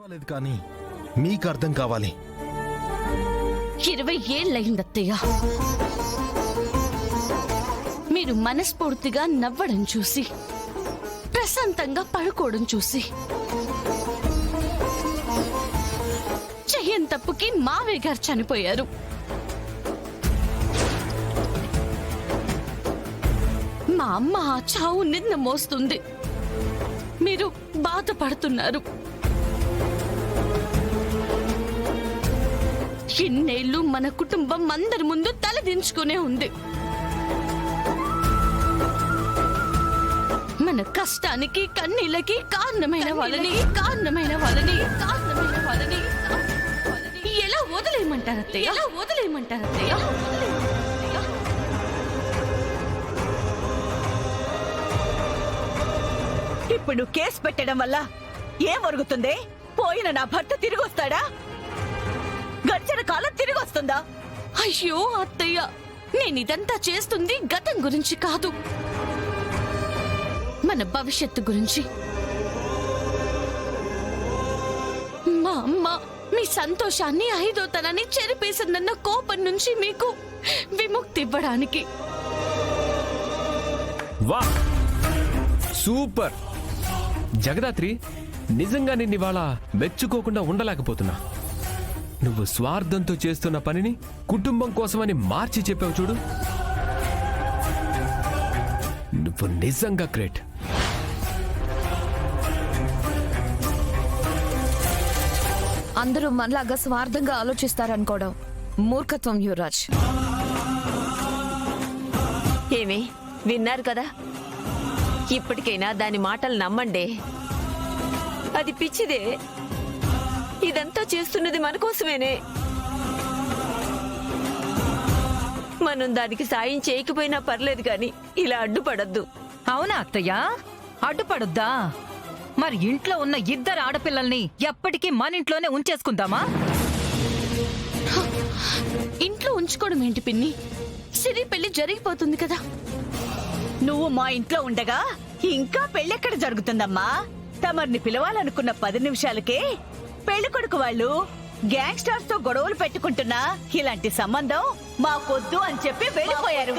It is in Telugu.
పర్వాలేదు కానీ మీకు అర్థం కావాలి. 20 ఏళ్ళయిందత్తయ్య. మీరు మనస్ఫూర్తిగా నవ్వడం చూసి, ప్రశాంతంగా పడుకోవడం చూసి, చెయ్యని తప్పుకి మావయ్య గారు చనిపోయారు. మా అమ్మ ఆ చావు నిన్న మోస్తుంది. మీరు బాధపడుతున్నారు. ఇన్నేళ్లు మన కుటుంబం అందరి ముందు తలదించుకునే ఉంది. మన కష్టానికి కన్నీళ్ళకి కారణమైన వాళ్ళని ఎలా వదిలేయమంటారు అత్తయ్య? ఇప్పుడు కేసు పెట్టడం వల్ల ఏం ఒరుగుతుంది? పోయిన నా భర్త తిరిగి వస్తాడా? గడిచిన కాలం తిరిగి వస్తుందా? అయ్యో అత్తయ్య, నేనిదంతా చేస్తుంది గతం గురించి కాదు, మన భవిష్యత్తు గురించి. మా అమ్మ మీ సంతోషాన్ని, ఐదోతనాన్ని చెరిపేసిందన్న కోపం నుంచి మీకు విముక్తి ఇవ్వడానికి. వా సూపర్ జగదాత్రి, నిజంగా నిన్నివాళ మెచ్చుకోకుండా ఉండలేకపోతున్నా. నువ్వు స్వార్థంతో చేస్తున్న పనిని కుటుంబం కోసమని మార్చి చెప్పావు చూడు. నువ్వు నిజంగా గ్రేట్. అందరూ మనలాగా స్వార్థంగా ఆలోచిస్తారనుకోవడం మూర్ఖత్వం యువరాజ్. ఏమి విన్నారు కదా? ఇప్పటికైనా దాని మాటలు నమ్మండి. అది పిచ్చిదే. ఇదంతా చేస్తున్నది మన కోసమేనే. మనం దానికి సాయం చేయకపోయినా పర్లేదు కానీ ఇలా అడ్డుపడద్దు. అవునా అత్తయ్య? అడ్డుపడొద్దా? మరి ఇంట్లో ఉన్న 2 ఆడపిల్లల్ని ఎప్పటికీ మన ఇంట్లోనే ఉంచేసుకుందామా? ఇంట్లో ఉంచుకోవడం ఏంటి పిన్ని? సిరి పెళ్లి జరిగిపోతుంది కదా. నువ్వు మా ఇంట్లో ఉండగా ఇంకా పెళ్ళెక్కడ జరుగుతుందమ్మా? తమర్ని పిలవాలనుకున్న 10 నిమిషాలకే పెళ్లి కొడుకు వాళ్ళు గ్యాంగ్స్టర్స్ తో గొడవలు పెట్టుకుంటున్నా ఇలాంటి సంబంధం మాకొద్దు అని చెప్పి వెళ్ళిపోయారు.